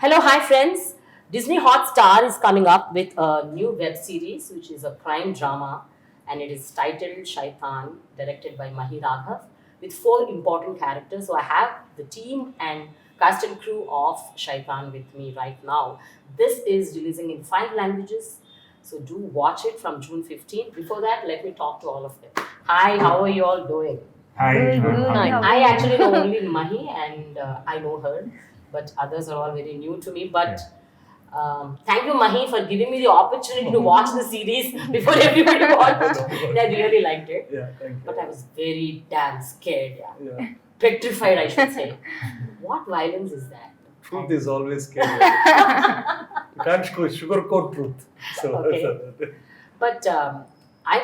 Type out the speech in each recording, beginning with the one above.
Hello, hi friends. Disney Hotstar is coming up with a new web series which is a crime drama and it is titled Shaitan, directed by Mahi Raghav with 4 important characters. So I have the team and cast and crew of Shaitan with me right now. This is releasing in 5 languages. So do watch it from June 15th. Before that, let me talk to all of them. Hi, how are you all doing? Hi. Good. I actually know only Mahi and I know her, but others are all very new to me. But thank you, Mahi, for giving me the opportunity to watch the series before everybody watched it. I really liked it. Yeah, thank you. But I was very damn scared, Yeah. petrified, I should say. What violence is that? Truth is always scary. You can't sugarcoat truth. So Okay. But I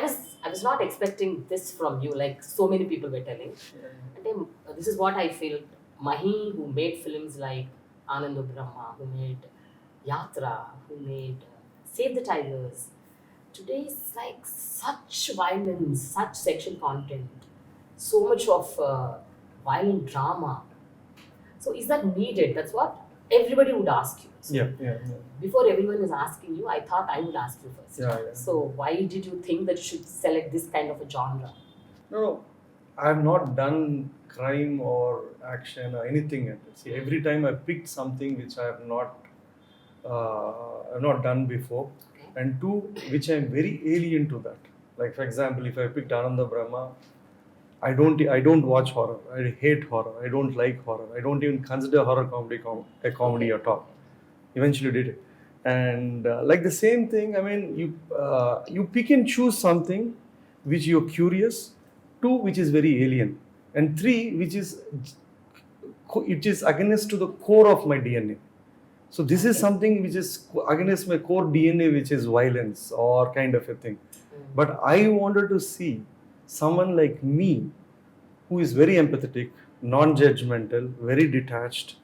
was not expecting this from you, like so many people were telling. And then this is what I feel. Mahi, who made films like Anand Brahma, who made Yatra, who made Save the Tigers. Today is like such violence, such sexual content, so much of violent drama. So is that needed? That's what everybody would ask you. So yeah. before everyone is asking you, I thought I would ask you first. Yeah. So why did you think that you should select this kind of a genre? No, I have not done crime or action or anything yet. See, every time I picked something which I have not done before, Okay. and two, which I am very alien to that. Like for example, if I picked Ananda Brahma, I don't watch horror. I hate horror. I don't like horror. I don't even consider horror comedy a comedy at all. Eventually did it, and like the same thing. I mean, you pick and choose something which you're curious, two which is very alien, and three which is against to the core of my DNA. So this is something which is against my core DNA, which is violence or kind of a thing. But I wanted to see someone like me who is very empathetic, non-judgmental, very detached,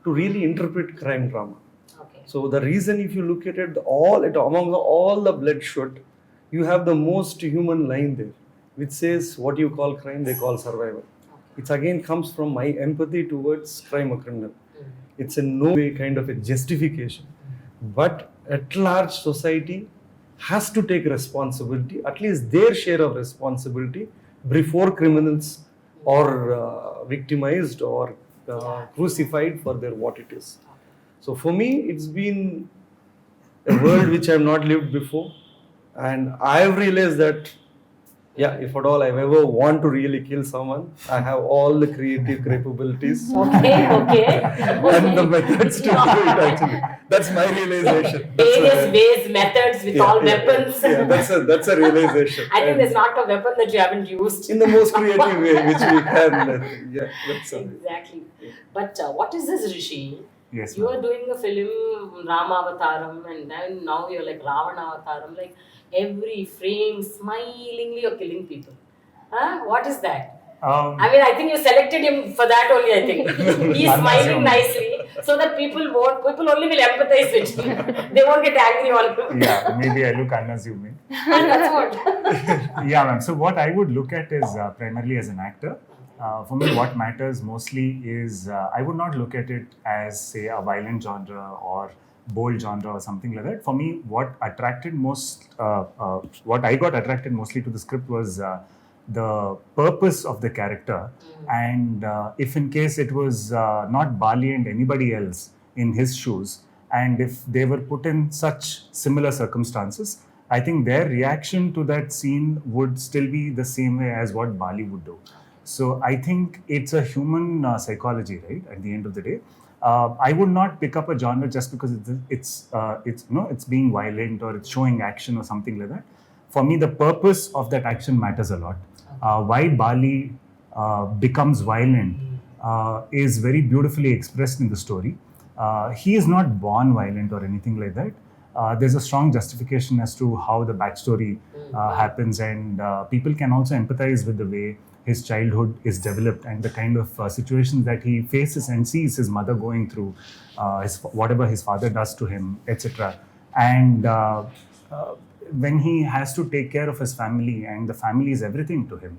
to really interpret crime drama. Okay. So the reason, if you look at it, among all the bloodshed, you have the most human line there, which says what you call crime, they call survival. It again comes from my empathy towards crime or criminal. It's in no way kind of a justification, but at large society has to take responsibility, at least their share of responsibility, before criminals are victimized or crucified for their what it is. So for me, it's been a world which I have not lived before, and I have realized that if at all I ever want to really kill someone, I have all the creative capabilities Okay. and the methods to do it. Actually, that's my realization. Various ways, methods with all weapons. That's a realization. I think there's not a weapon that you haven't used. In the most creative way, which we can. That's all. Exactly. But what is this, Rishi? Yes, You are doing a film, Rama Avataram, and then now you're like Ravana Avataram. Like every frame, smilingly you're killing people. Huh? What is that? I mean, I think you selected him for that only, I think. He's smiling nicely so that people only will empathize with him. They won't get angry on him. Yeah, maybe I look unassuming. That's what. Yeah, ma'am. So what I would look at is primarily as an actor. For me, what matters mostly is I would not look at it as, say, a violent genre or bold genre or something like that. For me, what I got attracted mostly to the script was the purpose of the character, and if in case it was not Bali and anybody else in his shoes, and if they were put in such similar circumstances, I think their reaction to that scene would still be the same way as what Bali would do. So I think it's a human psychology, right? At the end of the day, I would not pick up a genre just because it's being violent or it's showing action or something like that. For me, the purpose of that action matters a lot. Why Bali becomes violent is very beautifully expressed in the story. He is not born violent or anything like that. There's a strong justification as to how the backstory happens, and people can also empathize with the way his childhood is developed and the kind of situations that he faces and sees his mother going through, whatever his father does to him, etc. And when he has to take care of his family, and the family is everything to him.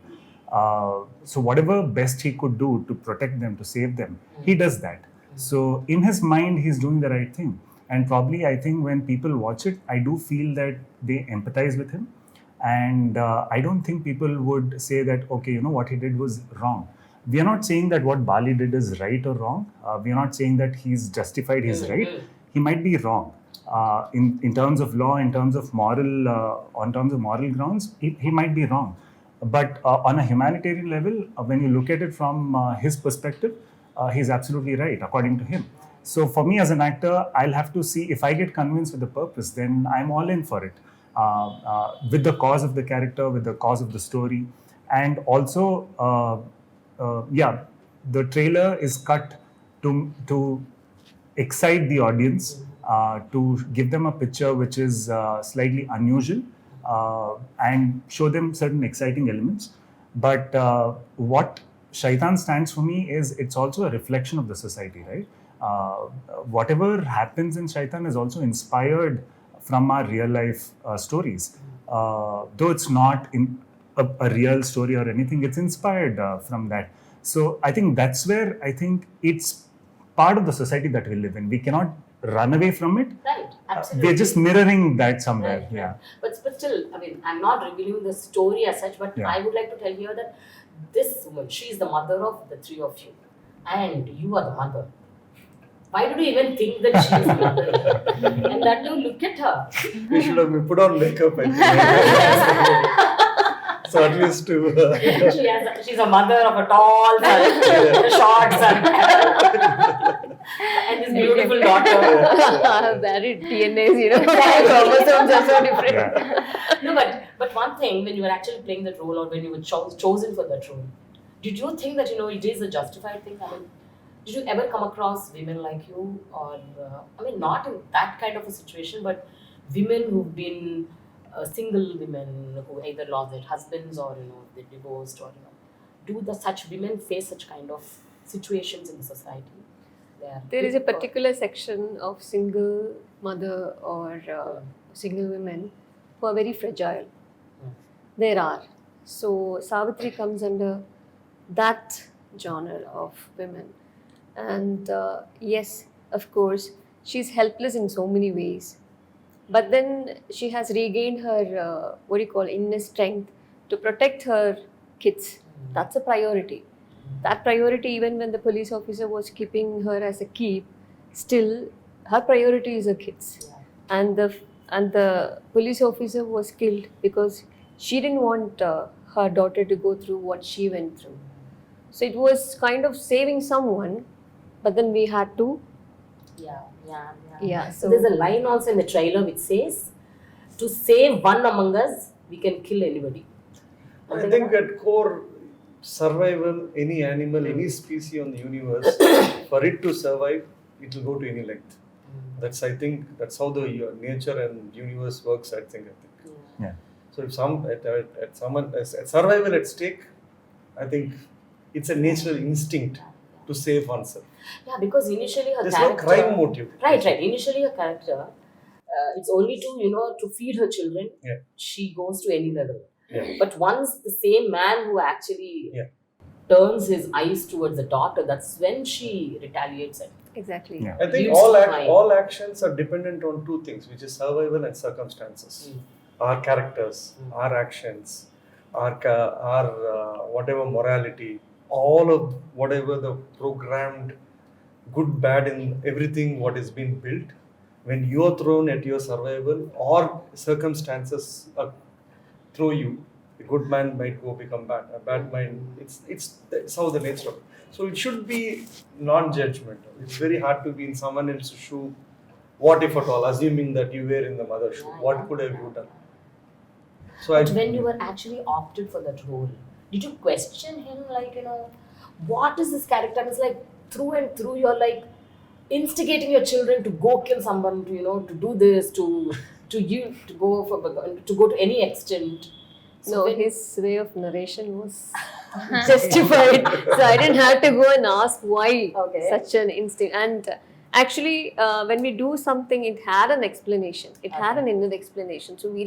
So whatever best he could do to protect them, to save them, he does that. So in his mind, he's doing the right thing. And probably, I think when people watch it, I do feel that they empathize with him. And I don't think people would say that, okay, you know, what he did was wrong. We are not saying that what Bali did is right or wrong. We are not saying that he's justified his right. He might be wrong. In terms of law, in terms of moral, on terms of moral grounds, he might be wrong. But on a humanitarian level, when you look at it from his perspective, he's absolutely right, according to him. So for me as an actor, I'll have to see if I get convinced with the purpose, then I'm all in for it. With the cause of the character, with the cause of the story, and also, yeah, the trailer is cut to excite the audience, to give them a picture which is slightly unusual, and show them certain exciting elements. But what Shaitan stands for me is it's also a reflection of the society, right? Whatever happens in Shaitan is also inspired from our real life stories. Though it's not in a real story or anything, it's inspired from that. So I think that's where I think it's part of the society that we live in. We cannot run away from it. Right, absolutely. We're just mirroring that somewhere. Right, Yeah. right. But still, I mean, I'm not revealing the story as such, but Yeah. I would like to tell here that this woman, she is the mother of the three of you, and you are the mother. Why do you even think that she is the mother? And that you look at her. We should have put on makeup, I think. So at least to. She's a mother of a tall son, a short son, and this beautiful daughter. Varied DNAs, you know, chromosomes are so different. Yeah. No, but one thing, when you were actually playing that role, or when you were chosen for that role, did you think that, you know, it is a justified thing? I mean, did you ever come across women like you, or I mean, not in that kind of a situation, but women who've been single women who either lost their husbands, or, you know, they divorced, or, you know, such women face such kind of situations in the society? There is a particular section of single mother or single women who are very fragile. There are. So Savitri comes under that genre of women. And yes, of course, she's helpless in so many ways. But then she has regained her, inner strength to protect her kids. That's a priority. That priority, even when the police officer was keeping her as a keep, still her priority is her kids. And the police officer was killed because she didn't want her daughter to go through what she went through. So it was kind of saving someone, but then we had to. Yeah. So there's a line also in the trailer which says, "To save one among us, we can kill anybody." I think at core, survival, any animal, any species on the universe, for it to survive, it will go to any length. I think that's how the nature and universe works. I think. Yeah. So if at survival at stake, I think it's a natural instinct to save oneself. Yeah, because initially her There's character. no crime motive. Right. Initially her character, it's only to, you know, to feed her children. Yeah. She goes to any level. Yeah. But once the same man who actually Yeah. turns his eyes towards the daughter, that's when she retaliates it. Exactly. Yeah. I think Leads to crime. all actions are dependent on two things, which is survival and circumstances. Our characters, our actions, our whatever morality, all of whatever the programmed good, bad in everything what is being built, when you are thrown at your survival or circumstances throw you, a good man might go become bad, a bad man, it's how the nature of it. So it should be non-judgmental. It's very hard to be in someone else's shoe. What if at all, assuming that you were in the mother's shoe, what could have you done? So But when you were actually opted for that role, did you question him, like, you know, what is this character? And it's like through and through you're like instigating your children to go kill someone, to, you know, to do this, to go to any extent. No, his way of narration was justified. So I didn't have to go and ask why such an instinct. And actually, when we do something, it had an explanation. It had an inner explanation. So we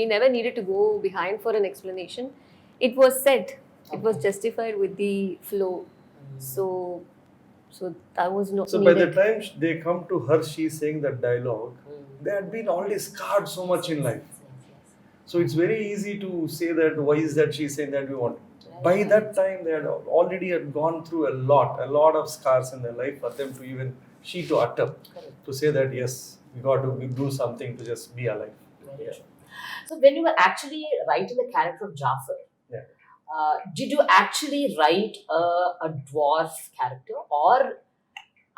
never needed to go behind for an explanation. It was said. It was justified with the flow. So So that was not So by needed. the time they come to her, she's saying that dialogue, they had been already scarred so much in life. So it's very easy to say that why is that she's saying that we want. By that time, they had gone through a lot of scars in their life for them to even to utter, to say that yes, we got to do something to just be alive. Very true. So when you were actually writing the character of Jafar, Yeah. did you actually write a dwarf character, or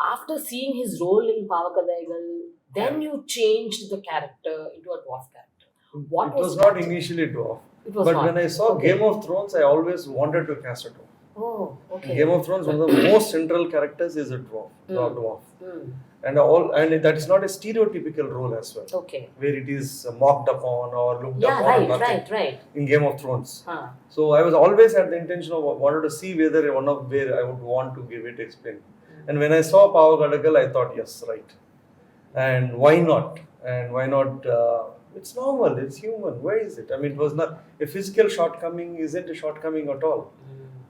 after seeing his role in Pavakadaigal, then you changed the character into a dwarf character? What It was that? not initially dwarf. It was But not. when I saw Okay. Game of Thrones, I always wanted to cast a dwarf. Oh, okay. In Game of Thrones, one of the most central characters is a dwarf. Dwarf. Mm. And that is not a stereotypical role as well, Okay. where it is mocked upon or looked Yeah, upon or right, nothing right. in Game of Thrones. Huh. So I was always had the intention of wanted to see whether where I would want to give it explain. And when I saw Power Gadagal, I thought yes, right. And why not? And why not? It's normal. It's human. Why is it? I mean, it was not a physical shortcoming. Isn't a shortcoming at all.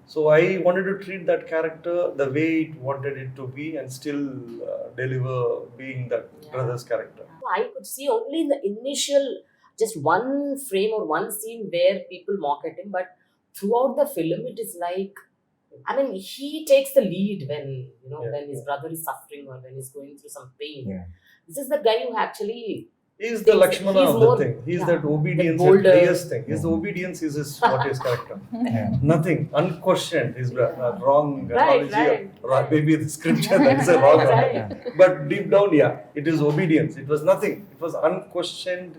So I wanted to treat that character the way it wanted it to be, and still deliver being that brother's character. I could see only in the initial, just one frame or one scene where people mock at him, but throughout the film, it is like, I mean, he takes the lead when when his brother is suffering or when he's going through some pain. Yeah. This is the guy who actually. He's the Lakshmana he's of more- the thing. He's yeah, that obedience the bolder- and highest thing. His obedience is what his character. Yeah. Nothing, unquestioned. His wrong Right, analogy. right. Maybe the scripture that is a wrong one. Right. But deep down, yeah, it is obedience. It was nothing. It was unquestioned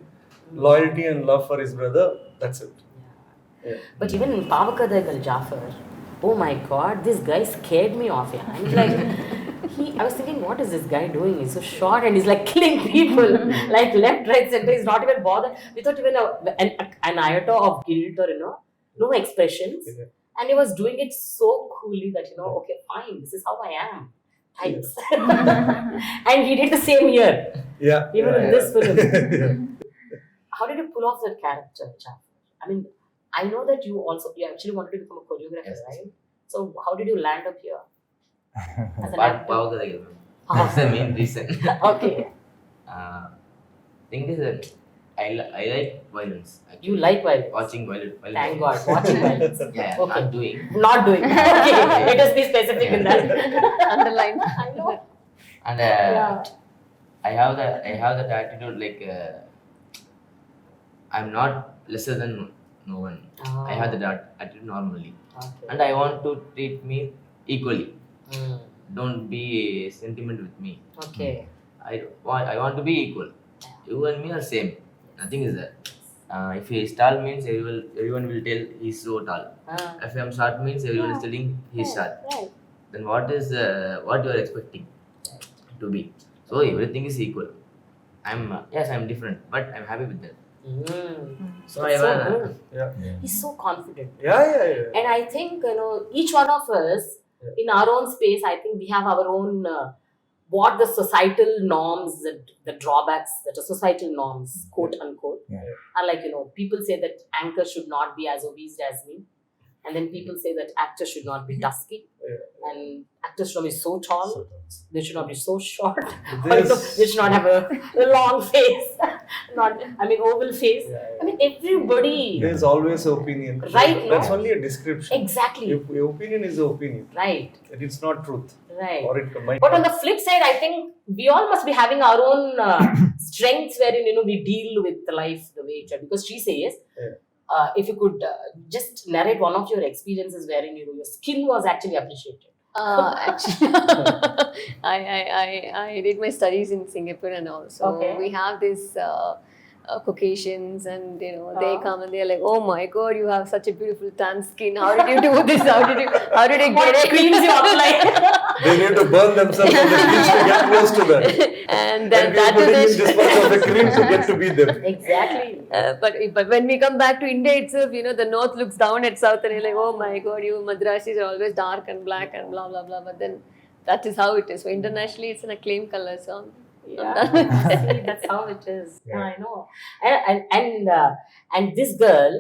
loyalty and love for his brother. That's it. Yeah. But even in Pavakadaigal Jafar, oh my god, this guy scared me off. Yeah. I'm like, I was thinking, what is this guy doing? He's so short and he's like killing people, like left, right, center. He's not even bothered, without even an iota of guilt or no expressions. Yeah. And he was doing it so coolly that okay, fine, this is how I am. Types. And he did the same here, Yeah. even in this film. Yeah. How did you pull off that character, Jafar? I mean, I know that you actually wanted to become a choreographer, Yes. right? So how did you land up here? As an But actor? Pavakadaigal. That's the main reason. Okay. Thing is that I like violence. Actually. You like violence. Watching violence. Thank God. Watching violence. Yeah, Okay. not doing. Not doing. Okay. Let us be specific in that. Underline. I know. And Yeah. I have that attitude like I'm not lesser than no one. I have that attitude normally, Okay. and I want to treat me equally. Mm. Don't be sentiment with me. Okay. I want to be equal. You and me are same. Nothing is there. If he is tall means everyone will tell he's so tall. If I am short means everyone is telling he's short. Right. Then what is what you are expecting to be? So everything is equal. I'm different, but I'm happy with that. Mm. So That's I so want. good. Yeah. He's so confident. Yeah. And I think, each one of us, in our own space, I think we have our own, what the societal norms, the drawbacks that are societal norms, quote unquote, Yeah. are like, people say that anchor should not be as obese as me. And then people say that actors should not be dusky. And actors should not be so tall. They should not be so short. Or, This- they should not have a long face. Oval face. I mean, everybody. There's always an opinion. Right, no? That's only a description. Exactly. Your opinion is an opinion. Right. It's not truth. Right. Or it might But on not. the flip side, I think we all must be having our own strengths wherein we deal with the life the way it is. Because she says, if you could just narrate one of your experiences wherein your skill was actually appreciated. Actually, I did my studies in Singapore and all. So Okay. we have this Caucasians, and they come and they're like, "Oh my God, you have such a beautiful tan skin. How did you do this? How did you What get it?" creams you apply? They need to burn themselves on the beach to get close to that. And then And we're that putting in is this much of a cream to get to be them. Exactly. but when we come back to India itself, the north looks down at south and you're like, "Oh my God, you Madrasis are always dark and black and blah blah blah." But then that is how it is. So internationally, it's an acclaimed color. So Yeah, see, that's how it is. Yeah. I know. And this girl,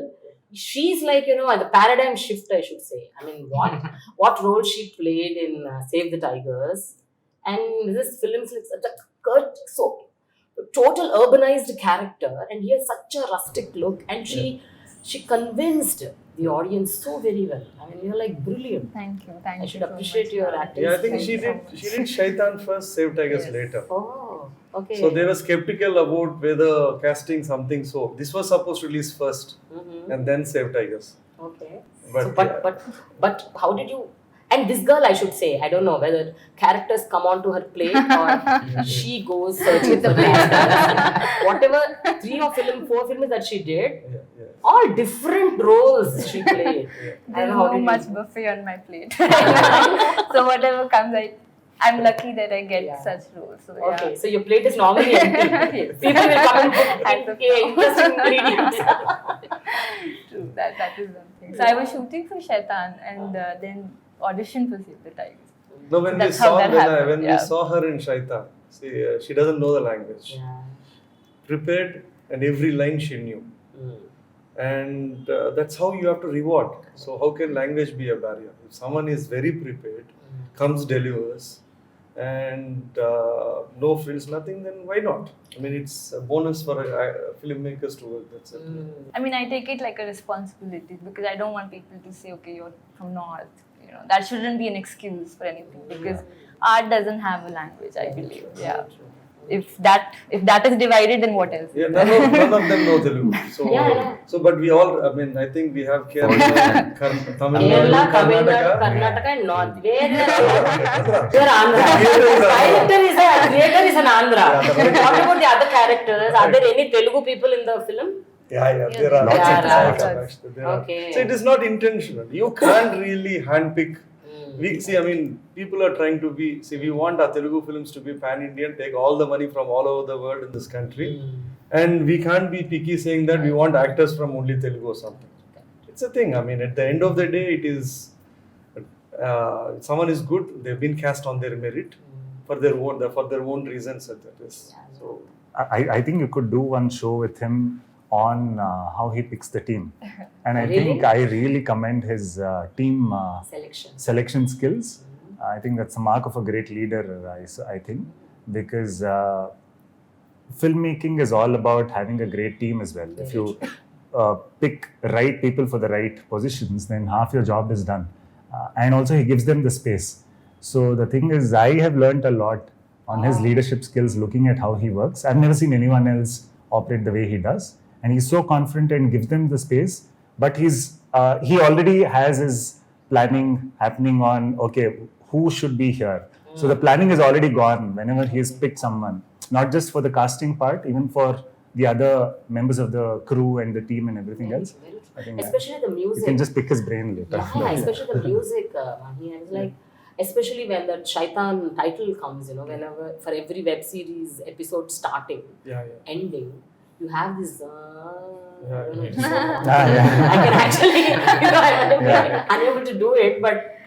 she's like, the paradigm shift, I should say. I mean, what role she played in Save the Tigers, and this film is like such a so total urbanized character, and he has such a rustic look, and she convinced the audience so very well. I mean, you're like brilliant. Thank you. I should appreciate your acting. Yeah, I think skills. she did Shaitan first, Save Tigers later. Oh, okay. So they were skeptical about whether casting something. So this was supposed to release first, and then Save Tigers. Okay. But, But how did you? And this girl, I should say, I don't know whether characters come onto her plate or she goes searching for characters. Whatever 4 films that she did, all different roles she played. There's no much buffet on my plate. So whatever comes, I'm lucky that I get such roles. So, Okay, so your plate is normally empty. People will come and put interesting ingredients. True, that is one thing. So I was shooting for Shaitan and then auditioned for Save the Tigers. no, when That's how that happened, when we saw her in Shaitan, she doesn't know the language. Yeah. Prepared, and every line she knew. And that's how you have to reward. So how can language be a barrier? If someone is very prepared, comes, delivers, and no frills, nothing, then why not? I mean, it's a bonus for filmmakers to work. That's it. I mean, I take it like a responsibility because I don't want people to say, okay, you're from North. That shouldn't be an excuse for anything because art doesn't have a language, I believe. Yeah. If that is divided, then what else? Yeah, none of them know Telugu. So, but we all, I mean, I think we have Kerala, Tamil Nadu, Karnataka, and North. They're Andhra. Creator is an Andhra. What about the other characters? Are there any Telugu people in the film? Yeah, there are Lots of actually. There are. Okay. So it is not intentional. You can't really handpick. I mean, people are trying to be. We want our Telugu films to be pan-Indian, take all the money from all over the world in this country, and we can't be picky saying that we want actors from only Telugu or something. It's a thing. I mean, at the end of the day, it is. Someone is good. They've been cast on their merit for their own reasons. That is. So I think you could do one show with him on how he picks the team, and I Really? think I really commend his team selection skills. I think that's a mark of a great leader. I think because filmmaking is all about having a great team as well. If you pick right people for the right positions, then half your job is done. And also he gives them the space. So the thing is, I have learned a lot on his leadership skills looking at how he works. I've never seen anyone else operate the way he does. And he's so confident and gives them the space. But he already has his planning happening on, okay, who should be here? So the planning is already gone whenever he has picked someone. Not just for the casting part, even for the other members of the crew and the team and everything else. I think especially the music. you can just pick his brain later. Yeah, especially the music. Mahi. I was like, especially when the Shaitan title comes, whenever for every web series episode starting, ending, you have this. I don't know, it's so I can actually, I'm unable to do it, but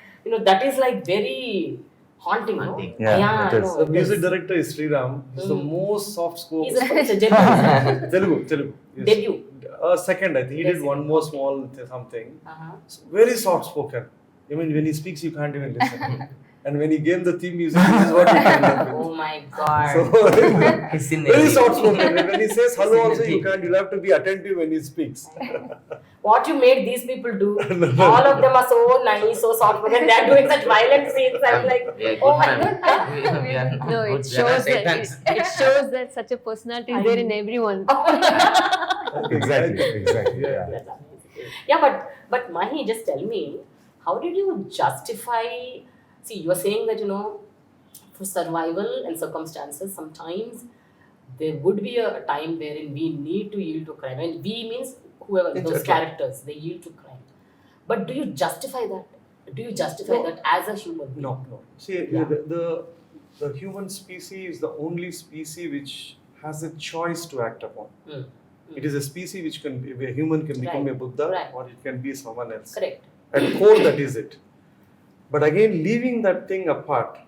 that is like very haunting. Haunting. Yeah, it is. the music director is Sriram. He's the most soft-spoken. He's a gentleman. Telugu. Yes. Debut. Second, I think he did one more small something. Uh-huh. Very soft-spoken. I mean, when he speaks, you can't even listen. And when he gave the theme music, this is what he can do. Oh my God. So, It's in very every- soft-spoken. When he says hello, It's also in you the can't. You'll have to be attentive when he speaks. What you made these people do, all of them are so nice, so soft, and they're doing such violent scenes. I'm like, We are oh good my man. God. We are not No, good. it We are not shows that Satans. it shows that such a personality is there in everyone. Exactly. Yeah. Yeah. Yeah, but Mahi, just tell me, how did you justify? See, you are saying that for survival and circumstances, sometimes there would be a time wherein we need to yield to crime, and we means whoever those characters, they yield to crime. But do you justify that? Do you justify that as a human being? No. See, the human species is the only species which has a choice to act upon. It is a species which a human can become a Buddha, or it can be someone else. Correct. At core, that is it. But again, leaving that thing apart,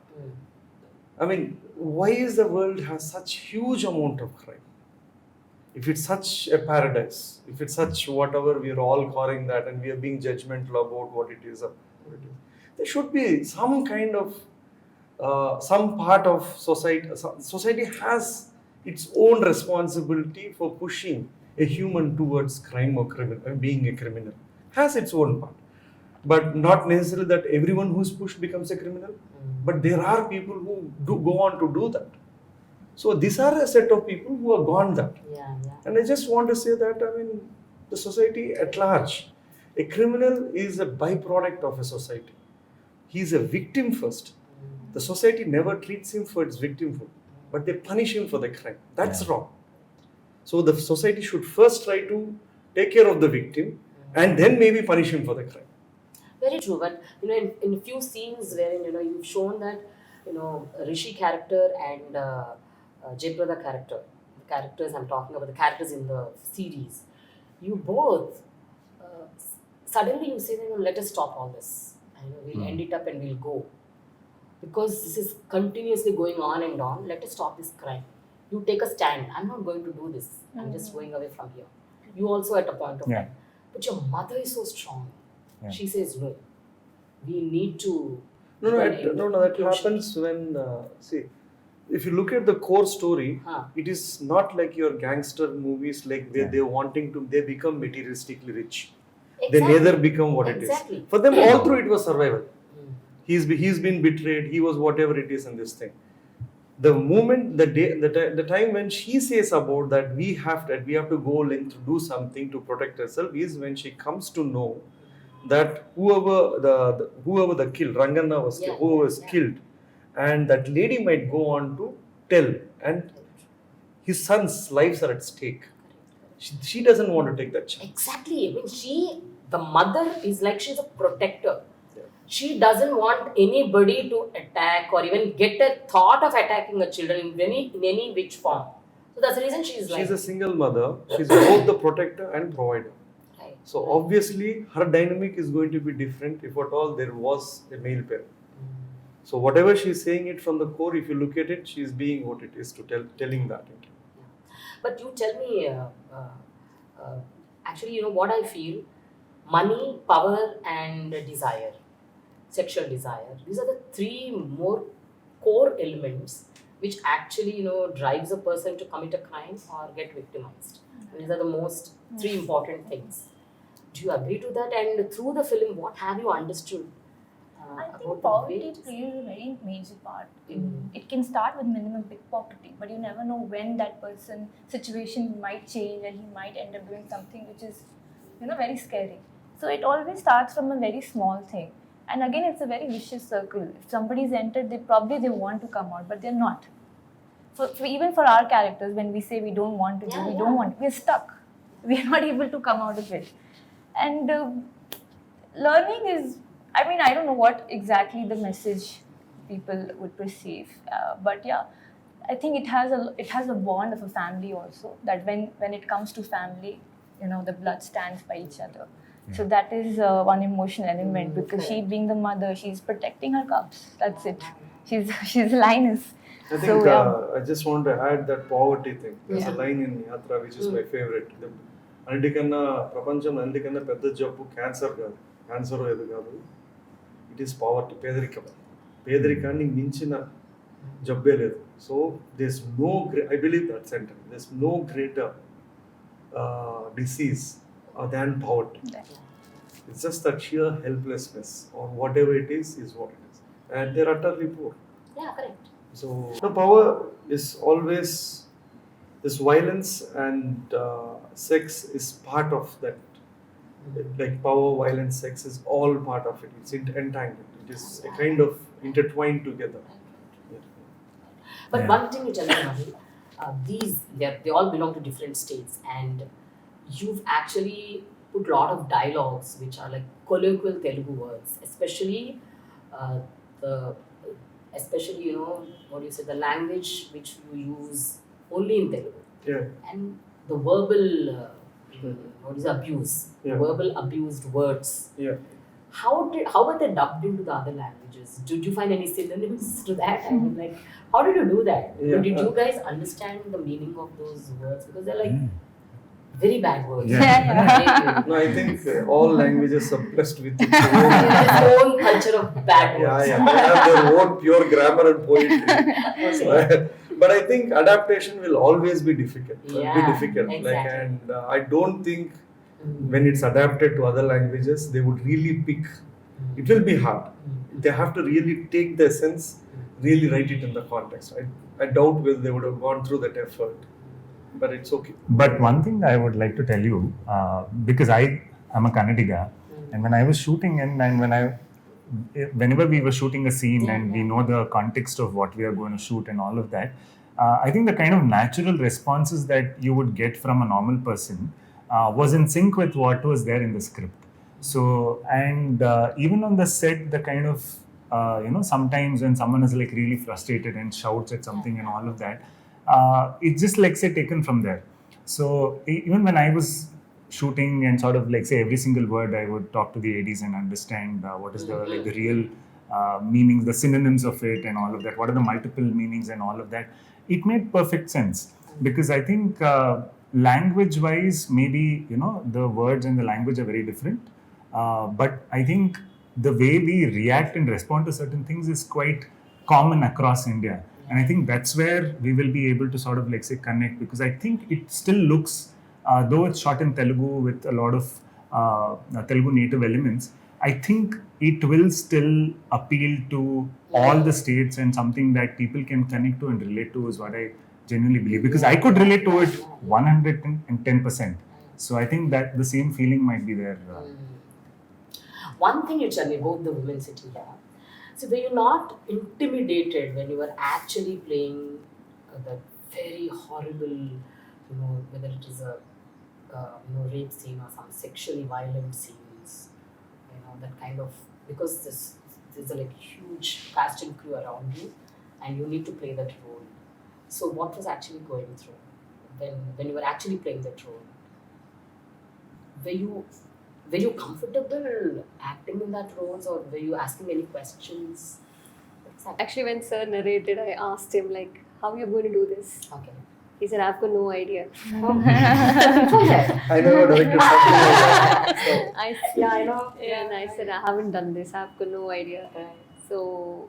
I mean, why is the world has such huge amount of crime? if it's such a paradise, if it's such whatever we are all calling that, and we are being judgmental about what it is, there should be some kind of some part of society. Society has its own responsibility for pushing a human towards crime or criminal, being a criminal, has its own part. But not necessarily that everyone who's pushed becomes a criminal. But there are people who do go on to do that. So these are a set of people who have gone that. And I just want to say that, I mean, the society at large, a criminal is a byproduct of a society. He is a victim first. The society never treats him for its victimhood, but they punish him for the crime. That's wrong. So the society should first try to take care of the victim and then maybe punish him for the crime. Very true, but in a few scenes wherein you've shown that Rishi character and Jayprada character, the characters I'm talking about, the characters in the series, you both suddenly you say that let us stop all this, and we'll end it up and we'll go, because this is continuously going on and on. Let us stop this crime. You take a stand. I'm not going to do this. I'm just going away from here. You also at a point of time, but your mother is so strong. She says no. We need to. No. That happens when see, if you look at the core story, it is not like your gangster movies, like they wanting to, they become materialistically rich. Exactly. They neither become what it is. For them, all through it was survival. He's been betrayed. He was whatever it is in this thing. The moment, the time when she says about that we have to go in to do something to protect herself, is when she comes to know that whoever the killed, Rangana was killed, who was killed, and that lady might go on to tell, and his son's lives are at stake. She doesn't want to take that chance. Exactly. I mean, the mother is like, she's a protector. She doesn't want anybody to attack or even get a thought of attacking her children in any which form. So that's the reason she's a single mother. She's both the protector and provider. Right. So obviously her dynamic is going to be different if at all there was a male parent. So whatever she's saying it from the core, if you look at it, she's being what it is to telling that. But you tell me, actually, what I feel, money, power and desire, sexual desire, these are the three more core elements which actually drives a person to commit a crime or get victimized. And these are the most three important things. Do you agree to that? And through the film, what have you understood? I think poverty plays a very major part. It can start with minimum pickpocketing, but you never know when that person's situation might change and he might end up doing something which is, very scary. So it always starts from a very small thing. And again, it's a very vicious circle. If somebody's entered, they want to come out, but they're not. Even for our characters, when we say we don't want to we're stuck. We're not able to come out of it. And learning is, I don't know what exactly the message people would perceive, but yeah, I think it has a bond of a family also, that when it comes to family, the blood stands by each other. So that is one emotional element, because she being the mother, she's protecting her cubs. That's it. She's a lioness. I think I just want to add that poverty thing. There's a line in Yatra which is my favorite. Andikanna prapancham andikanna pedda jabbu cancer gaadu. Cancer edu gaadu. It is poverty, pedarikam. Pedarikaanni minchina jabbe ledu. So there's I believe that sentence. There's no greater disease than poverty. It's just that sheer helplessness or whatever it is what it is. And they're utterly poor. Yeah, correct. So the power is always, this violence and sex is part of that. Like power, violence, sex is all part of it. It's entangled. It is a kind of intertwined together. But one thing you tell me, Mahi, they all belong to different states, and you've actually put a lot of dialogues which are like colloquial Telugu words, especially the language which you use only in Telugu. And the verbal abuse, verbal abused words. how were they dubbed into the other languages? Did you find any synonyms to that? I mean, like, how did you do that? Yeah. Did you guys understand the meaning of those words? Because they're like very bad words. Yeah. No, I think all languages are blessed with its Its own culture of bad words. yeah. They have their own pure grammar and poetry. Okay. But I think adaptation will always be difficult. Yeah, Like, exactly. and I don't think when it's adapted to other languages, they would really pick. It will be hard. They have to really take the essence, really write it in the context. I doubt whether they would have gone through that effort. But it's okay. But one thing I would like to tell you, because I am a Kannadiga, and when I was shooting and whenever we were shooting a scene and we know the context of what we are going to shoot and all of that, I think the kind of natural responses that you would get from a normal person was in sync with what was there in the script. So, and even on the set, the kind of, sometimes when someone is like really frustrated and shouts at something and all of that, it's just like say taken from there. So even when I was shooting and sort of like say every single word, I would talk to the ADs and understand what is the like the real meanings, the synonyms of it and all of that. What are the multiple meanings and all of that? It made perfect sense because I think language-wise, maybe the words and the language are very different, but I think the way we react and respond to certain things is quite common across India. And I think that's where we will be able to sort of like say connect, because I think it still looks, though it's shot in Telugu with a lot of Telugu native elements, I think it will still appeal to all the states and something that people can connect to and relate to is what I genuinely believe. Because I could relate to it 110%. So I think that the same feeling might be there. One thing you tell me, both the women sitting here. So were you not intimidated when you were actually playing the very horrible, whether it is a rape scene or some sexually violent scenes, that kind of, because there's a like huge cast and crew around you, and you need to play that role. So what was actually going through when you were actually playing that role? Were you comfortable acting in that roles, or were you asking any questions? What's that? Actually, when sir narrated, I asked him like, how are you going to do this? Okay. He said, I've got no idea. I never directed something like that. So, I know. And I said, I haven't done this. I've got no idea. So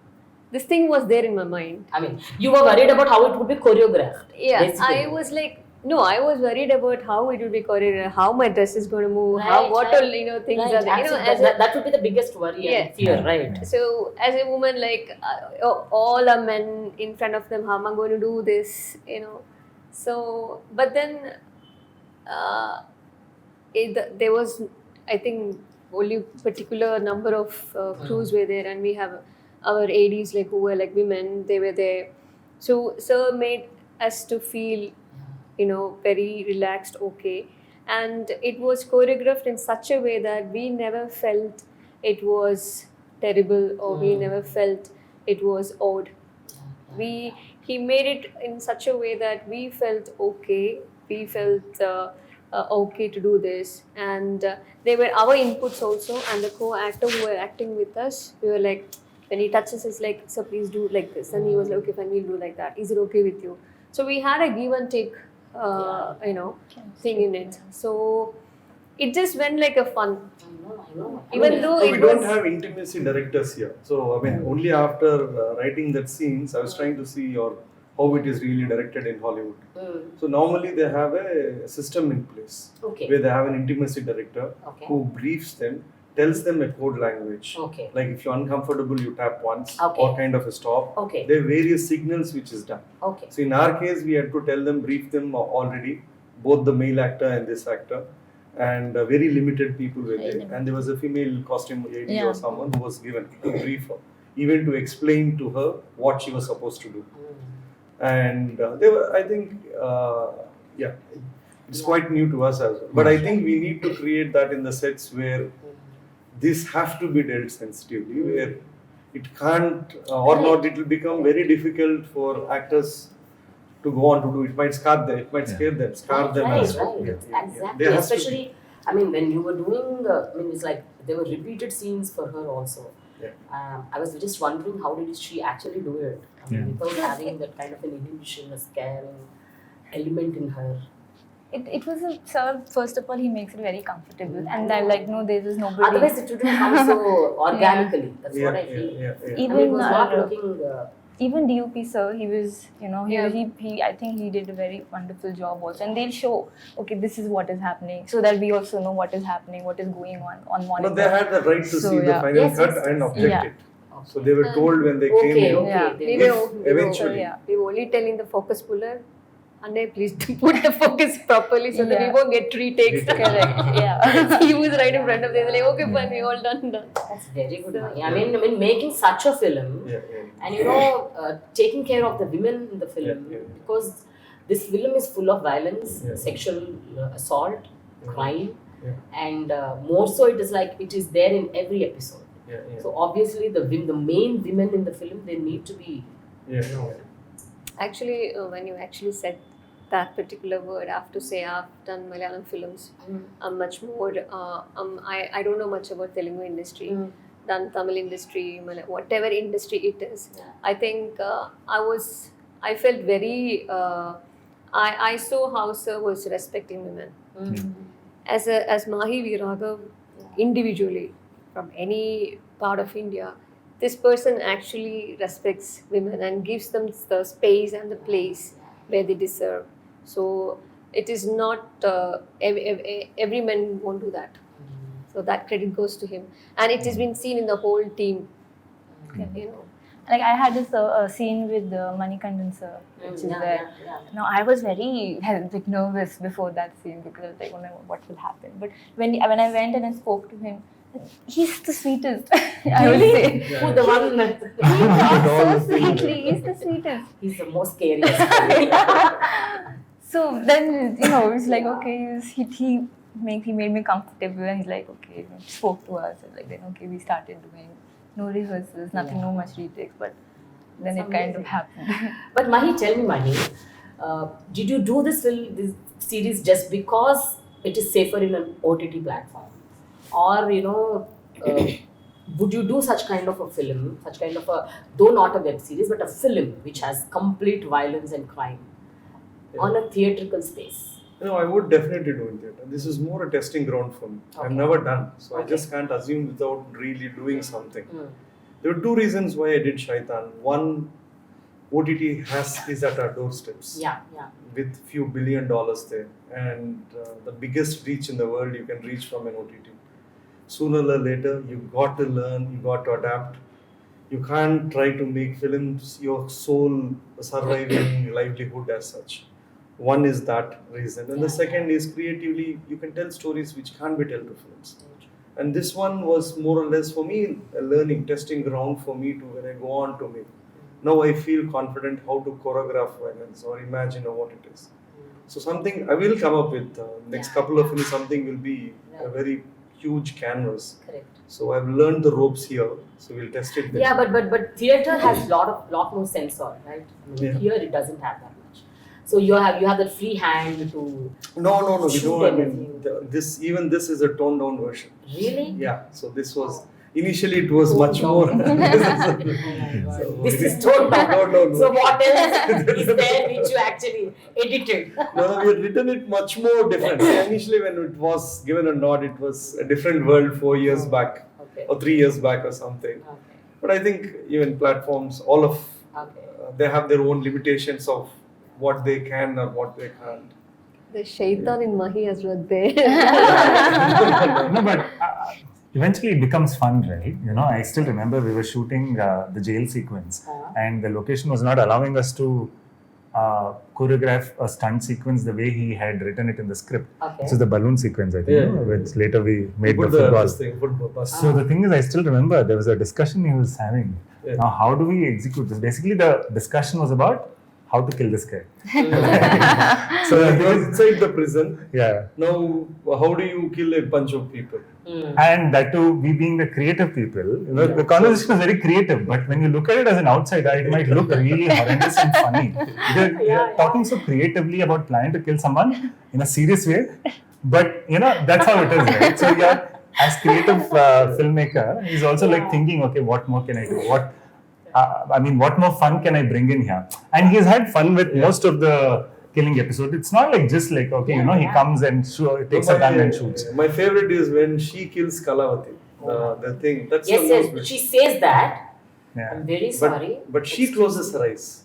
this thing was there in my mind. I mean, you were worried about how it would be choreographed. Yeah, basically. I was like, no, I was worried about how it will be choreographed, how my dress is going to move, Right, how what right. all things Right, are there. absolutely. That would be the biggest worry and fear, right? So as a woman, like all are men in front of them, how am I going to do this? So but then there was, I think, only particular number of crews were there, and we have our ADs like who were like women. They were there, so sir made us to feel very relaxed, okay. And it was choreographed in such a way that we never felt it was terrible, or we never felt it was odd. He made it in such a way that we felt okay. We felt okay to do this, and they were our inputs also. And the co-actor who were acting with us, we were like, when he touches us, like, sir, please do like this, and he was like, okay, fine, we'll do like that. Is it okay with you? So we had a give and take, thing in it. So it just went like a fun. I know. Even though we it don't was, have intimacy directors here. So, I mean, only after writing that scenes, I was trying to see how it is really directed in Hollywood. So, normally they have a system in place Okay. where they have an intimacy director Okay. who briefs them, tells them a code language. Okay. Like if you're uncomfortable, you tap once Okay. or kind of a stop. Okay. There are various signals which is done. Okay. So, in our case, we had to tell them, brief them already, both the male actor and this actor. And very limited people were there, and there was a female costume lady or someone who was given to brief her, even to explain to her what she was supposed to do. And they were, I think, it's quite new to us as well. But I think we need to create that in the sets where this have to be dealt sensitively, where it can't or not, it will become very difficult for actors to go on to do. It might scar them, it might scare them, scar them as well. Right. Yeah. Exactly. There has to be- Especially, I mean, when you were doing, it's like there were repeated scenes for her also. Yeah. I was just wondering how did she actually do it? I mean, Yeah. without having that kind of an inhibition, a scaring element in her. It was a sir. First of all, he makes it very comfortable, and I'm like, no, there is nobody. Otherwise, it wouldn't come so organically. That's what I feel. yeah. I mean, it Even was not looking. even DOP sir, he was, Yeah. he I think he did a very wonderful job also, and they'll show, okay, this is what is happening, so that we also know what is happening, what is going on monitor. No, they had the right to So, see the yeah. final Yes, cut yes, and yes. object Yeah. it. So they were told when they Okay, came in. okay. Yeah. they- We If were, eventually. Yeah. we were only telling the focus puller, Anne, please put the focus properly so that we Yeah. won't get retakes. Correct. Yeah. He was right in front of them. Like, okay, fine, we all done. That's very good. Mahi. I mean, making such a film, Yeah. and taking care of the women in the film, Yeah. because this film is full of violence, Yeah. sexual assault, crime, Yeah. and more so it is like it is there in every episode. Yeah. So obviously the main women in the film, they need to be. Yeah. Actually, when you actually said that particular word, I have to say I've done Malayalam films. I'm much more. I don't know much about Telugu industry. Done Tamil industry, whatever industry it is. Yeah. I think I felt very. I saw how Sir was respecting women. As Mahi Raghav, individually from any part of India, this person actually respects women and gives them the space and the place where they deserve. So it is not every man won't do that. So that credit goes to him, and it has been seen in the whole team. You know, Like I had this scene with Manikandan sir, which is where. No, I was very nervous before that scene because I was like, oh no, what will happen? But when I went and I spoke to him, he's the sweetest. I would say. Who the one? He talks so sweetly. He's the sweetest. He's the most scariest. So then it's like okay, he made me comfortable, and he's like okay, spoke to us, and like then okay, we started doing no rehearsals, nothing, no much retakes, but then That's it kind of amazing. happened. But Mahi, tell me, Mahi, did you do this series just because it is safer in an OTT platform, or would you do such kind of a film, such kind of a, though not a web series, but a film which has complete violence and crime on a theatrical space? I would definitely do it. This is more a testing ground for me. I've Okay. never done, so I Okay. just can't assume without really doing something. Mm. There were two reasons why I did Shaitan. One, OTT is at our doorsteps Yeah. with few $1 billion there, and the biggest reach in the world you can reach from an OTT. Sooner or later, you got to learn, you got to adapt. You can't try to make films your sole surviving livelihood as such. One is that reason, and the second is creatively you can tell stories which can't be told to films. And this one was more or less for me a learning, testing ground for me to when I go on to make. Now I feel confident how to choreograph violence or imagine what it is. So something I will come up with next couple of films. Something will be a very huge canvas. Correct. So I've learned the ropes here. So we'll test it there. Yeah, but theater has lot more censor, right? I mean, Yeah. Here it doesn't have that much. So you have that free hand to. No. We shoot don't. I mean, anything. this is a toned down version. Really? Yeah. So this was initially it was much Toned more. down. So This it is toned down. No. So what else is there which you actually edited? No, we had written it much more different. Initially, when it was given a nod, it was a different world 4 years back Okay. or 3 years back or something. Okay. But I think even platforms, all of Okay. they have their own limitations of what they can or what they can't. the Shaitan in Mahi has was there. No, but eventually it becomes fun, right? I still remember we were shooting the jail sequence, and the location was not allowing us to choreograph a stunt sequence the way he had written it in the script. Okay. This is the balloon sequence, I think, Yeah. which later we made the Put football. this thing, football bus. So the thing is, I still remember there was a discussion he was having. Yeah. Now, how do we execute this? Basically, the discussion was about how to kill this guy. So he was inside the prison. Yeah. Now, how do you kill a bunch of people? And that too, we being the creative people, the conversation is very creative. But when you look at it as an outsider, it might look really horrendous and funny. You're talking so creatively about planning to kill someone in a serious way, but that's how it is, right? So you're as creative filmmaker, he's also like thinking, okay, what more can I do? What more fun can I bring in here? And he's had fun with most of the killing episode. It's not like just like, okay, he comes and takes a gun and shoots. My favorite is when she kills Kalavati. The thing. That's the most Yes, she says that. Yeah. I'm very sorry. But she closes her eyes.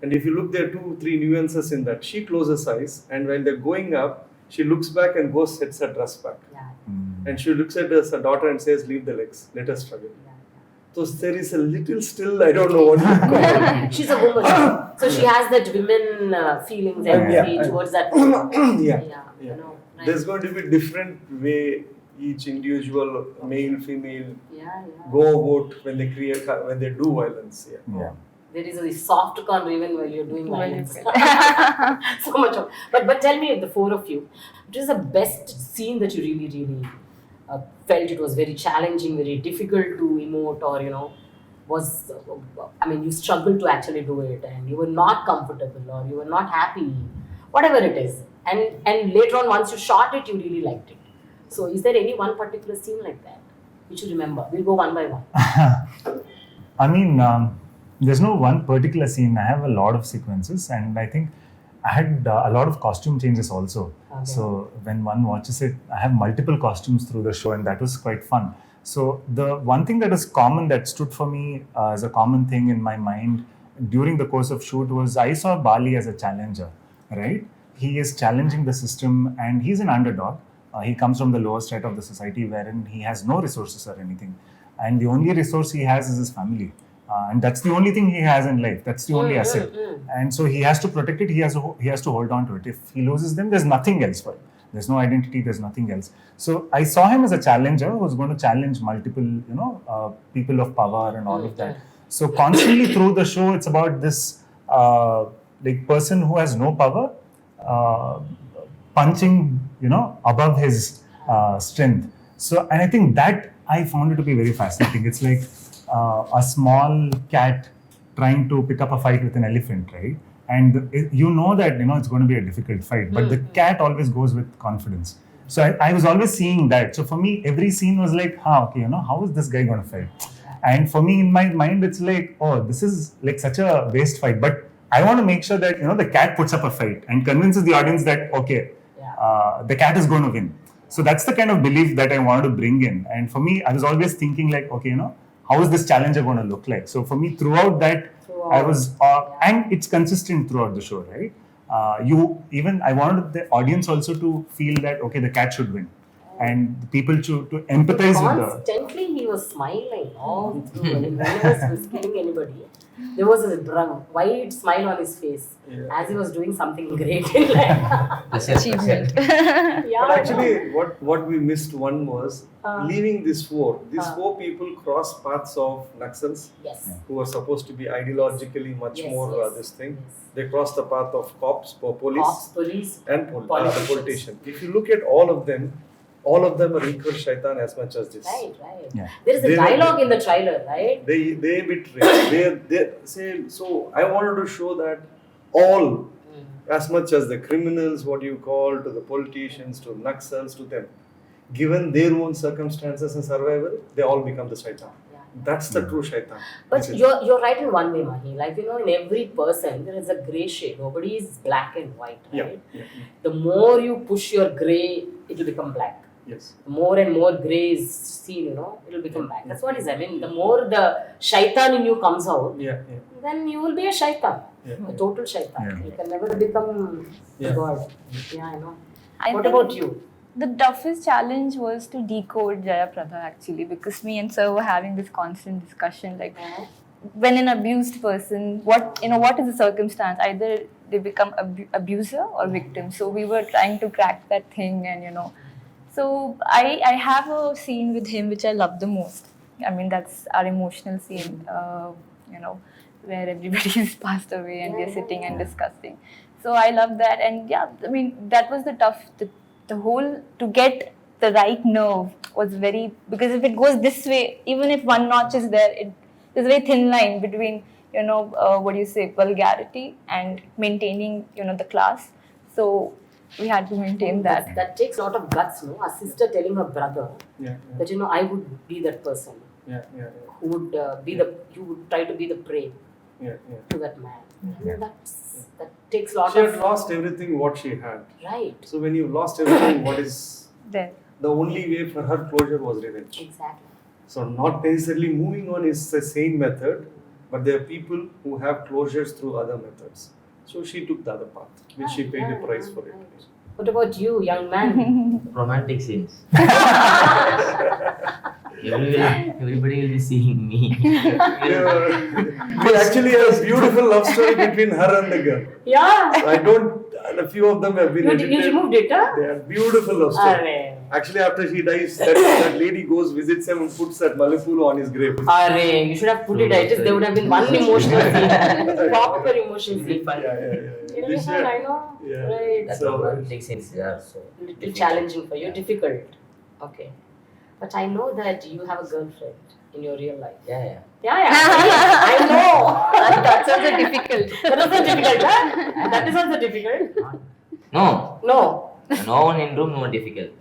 And if you look, there are 2-3 nuances in that. She closes her eyes, and when they're going up, she looks back and goes, sets her dress back. Yeah. And she looks at her daughter and says, leave the legs, let us struggle. So there is a little still, I don't know what to call it. She's a woman. So she has that women feelings empathy towards that. Yeah. You know, right. There's going to be different way each individual, male, female, Yeah. go about when they when they do violence. Yeah. There is a soft corner even while you're doing Well, violence. So much of. But tell me, the four of you, what is the best scene that you really felt it was very challenging, very difficult to emote, or you struggled to actually do it, and you were not comfortable, or you were not happy, whatever it is, and later on once you shot it, you really liked it. So is there any one particular scene like that which you remember? We'll go one by one. There's no one particular scene. I have a lot of sequences, and I think I had a lot of costume changes also. Okay. So when one watches it, I have multiple costumes through the show, and that was quite fun. So the one thing that is common, that stood for me as a common thing in my mind during the course of shoot, was I saw Bali as a challenger, right? He is challenging the system, and he's an underdog. He comes from the lower strata of the society, wherein he has no resources or anything. And the only resource he has is his family. And that's the only thing he has in life. That's the only asset. And so he has to protect it. He has to hold on to it. If he loses them, there's nothing else for him. There's no identity. There's nothing else. So I saw him as a challenger who's going to challenge multiple, people of power and all of that. So constantly through the show, it's about this person who has no power punching, above his strength. So, and I think that I found it to be very fascinating. It's like a small cat trying to pick up a fight with an elephant, right? And you know that, it's going to be a difficult fight, but the cat always goes with confidence. So I was always seeing that. So for me, every scene was like, how is this guy going to fight? And for me, in my mind, it's like, oh, this is like such a waste fight. But I want to make sure that, the cat puts up a fight and convinces the audience that, okay, the cat is going to win. So that's the kind of belief that I wanted to bring in. And for me, I was always thinking like, okay, how is this challenger going to look like? So for me, throughout that, I was, and it's consistent throughout the show, right? I wanted the audience also to feel that, okay, the cat should win. And the people to empathize with the... Constantly he was smiling all through. When he was killing anybody, there was a wide smile on his face as he was doing something great in life. Achievement. But actually, what we missed one was leaving these four. These four people cross paths of Naxals, who are supposed to be ideologically much more this thing. Yes. They cross the path of cops, Police, and the politician. If you look at all of them are equal Shaitan as much as this. Right. Yeah. There is a dialogue in the trailer, right? They betray. they say, so I wanted to show that all, as much as the criminals, what you call, to the politicians, to Naxals, to them, given their own circumstances and survival, they all become the Shaitan. Yeah. That's the true Shaitan. But you're right in one way, Mahi. Like, in every person, there is a grey shade. Nobody is black and white, right? Yeah. The more you push your grey, it will become black. Yes. The more and more grey is seen, it will become black. That's what it is. The more the Shaitan in you comes out, then you will be a Shaitan. A total Shaitan. Yeah. You can never become a God. Yeah, I know. I What think about you? The toughest challenge was to decode Jayaprada actually, because me and Sir were having this constant discussion like, when an abused person, what is the circumstance? Either they become abuser or victim. So we were trying to crack that thing, and So I have a scene with him which I love the most. That's our emotional scene, where everybody's passed away and we're sitting and discussing. So I love that, and that was the whole, to get the right nerve was very, because if it goes this way, even if one notch is there, there's a very thin line between, vulgarity and maintaining, the class. So we had to maintain that. That takes a lot of guts, no? A sister telling her brother Yeah, that, you know, I would be that person yeah, who would you would try to be the prey yeah. to that man. Yeah. That takes a lot She of... had lost everything what she had. Right. So when you lost everything, what is Then the only way for her closure was revenge. Exactly. So not necessarily moving on is the same method, but there are people who have closures through other methods. So she took the other path, which she paid the price for it. What about you, young man? Romantic scenes. Everybody will be seeing me. We actually have a beautiful love story between her and the girl. Yeah. So I don't. A few of them have been You edited. removed it, huh? They are beautiful love story. Arre. Actually, after she dies, that lady goes, visits him, and puts that Malipulu on his grave. Arre, you should have put it. I just there would have been one emotional scene, proper emotional scene. Yeah. This one, I know. Yeah. Right. That's So- romantic scenes. Yeah, so Little challenging for you, difficult. Okay, but I know that you have a girlfriend in your real life. Yeah. Yeah, I know. That's also difficult. That is also difficult, huh? That is also difficult. No, No. no one in room, no difficult.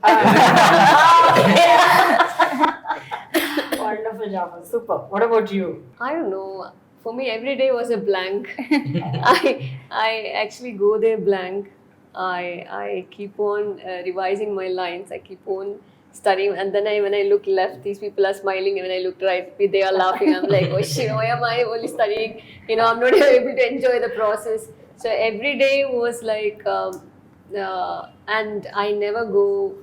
Wonderful, Jafar. Super. What about you? I don't know. For me, every day was a blank. I actually go there blank. I keep on revising my lines. I keep on studying, and then when I look left, these people are smiling, and when I look right, they are laughing. I'm like, oh shit, why am I only studying? You know, I'm not able to enjoy the process. So every day was like, and I never go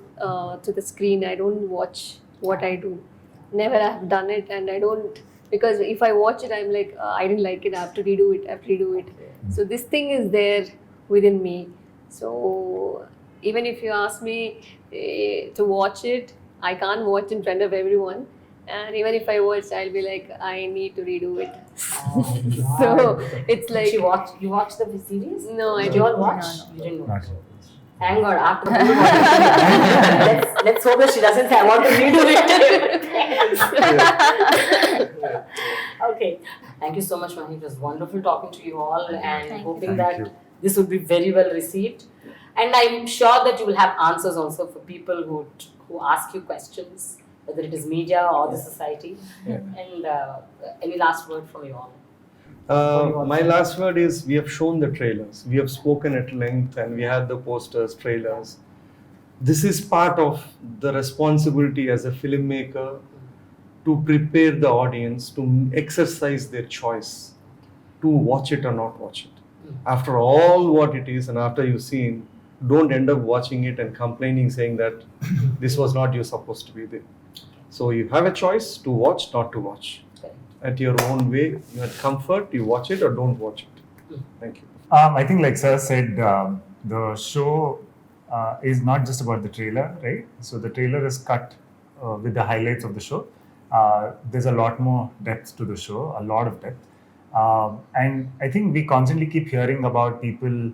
to the screen. I don't watch what I do. Never have done it, and I don't, because if I watch it, I'm like, I didn't like it. I have to redo it. I have to redo it. So this thing is there within me. So even if you ask me to watch it, I can't watch in front of everyone. And even if I watch, I'll be like, I need to redo it. So it's like, You watched the series? No, I Did you all didn't. watch? No. You didn't Not watch. sure. Thank God. After let's hope that she doesn't say I want to redo it. Okay. Thank you so much, Mahi. It was wonderful talking to you all and Thank you. hoping Thank that you. this would be very well received. And I'm sure that you will have answers also for people who ask you questions, whether it is media or the society. Yeah. And any last word from you all? My last word is we have shown the trailers. We have spoken at length and we had the posters, trailers. This is part of the responsibility as a filmmaker to prepare the audience to exercise their choice to watch it or not watch it. After all what it is and after you've seen, don't end up watching it and complaining saying that this was not you supposed to be there. So you have a choice to watch, not to watch. At your own way, you at comfort, you watch it or don't watch it. Thank you. I think, like Sir said, the show is not just about the trailer, right? So the trailer is cut with the highlights of the show. There's a lot more depth to the show, a lot of depth. And I think we constantly keep hearing about people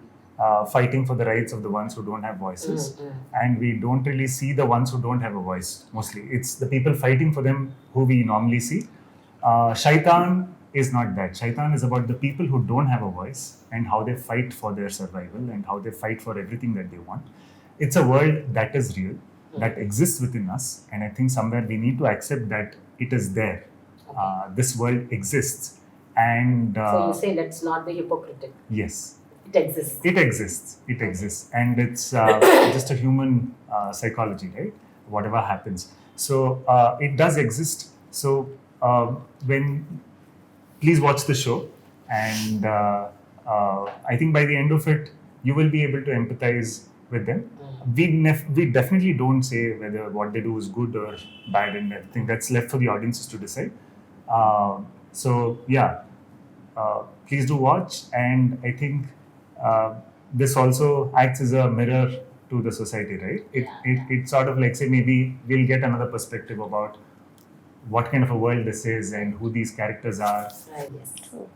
fighting for the rights of the ones who don't have voices. And we don't really see the ones who don't have a voice, mostly. It's the people fighting for them who we normally see. Shaitan is not that. Shaitan is about the people who don't have a voice and how they fight for their survival and how they fight for everything that they want. It's a world that is real, that exists within us, and I think somewhere we need to accept that it is there. This world exists, and So you say let's not be hypocritical. yes, It exists. it exists. It exists, and it's just a human psychology, right? Whatever happens, so it does exist. So please watch the show, and I think by the end of it, you will be able to empathize with them. We definitely don't say whether what they do is good or bad, and everything. That's left for the audiences to decide. So yeah, please do watch, and I think this also acts as a mirror to the society, right? It sort of like, say, maybe we'll get another perspective about what kind of a world this is and who these characters are. Right, yes. True.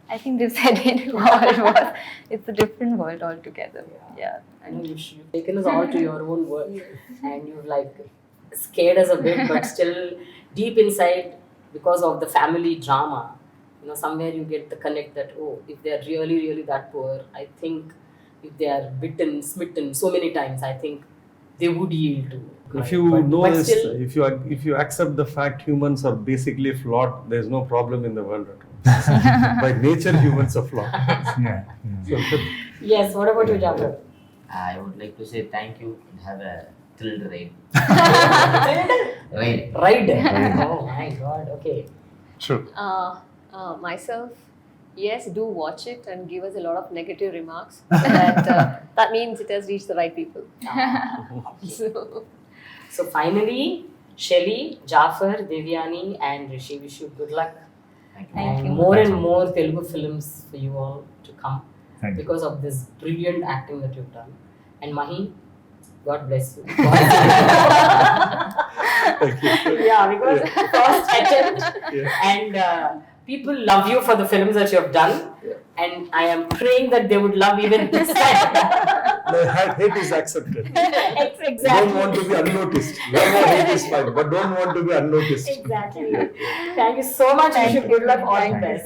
I think they've said it all. It's a different world altogether. Yeah. I know you've taken us all to your own world and you've like scared us a bit, but still deep inside, because of the family drama, you know, somewhere you get the connect that, oh, if they're really, really that poor, I think if they are bitten, smitten so many times, I think they would yield to crime. If you But- know but this, still, if you accept the fact humans are basically flawed, there is no problem in the world at all. By nature, humans are flawed. Yeah. So, yes, what about you, Jafar? I would like to say thank you and have a thrilled ride. Ride. Right. Oh my god, okay. True. Myself, yes, do watch it and give us a lot of negative remarks. That means it has reached the right people. So, So finally, Shelly, Jafar, Devayani and Rishi, wish you good luck. Thank you. Thank And you. more and more Telugu films for you all to come Thank you. because of this brilliant acting that you've done. And Mahi, God bless you. Yeah, because first attempt and people love you for the films that you have done. And I am praying that they would love even this time. no, hate is accepted. Exactly. Don't want to be unnoticed. Love or hate is fine, but don't want to be unnoticed. Exactly. Thank you so much. Wish you good luck. All the Thank you. best.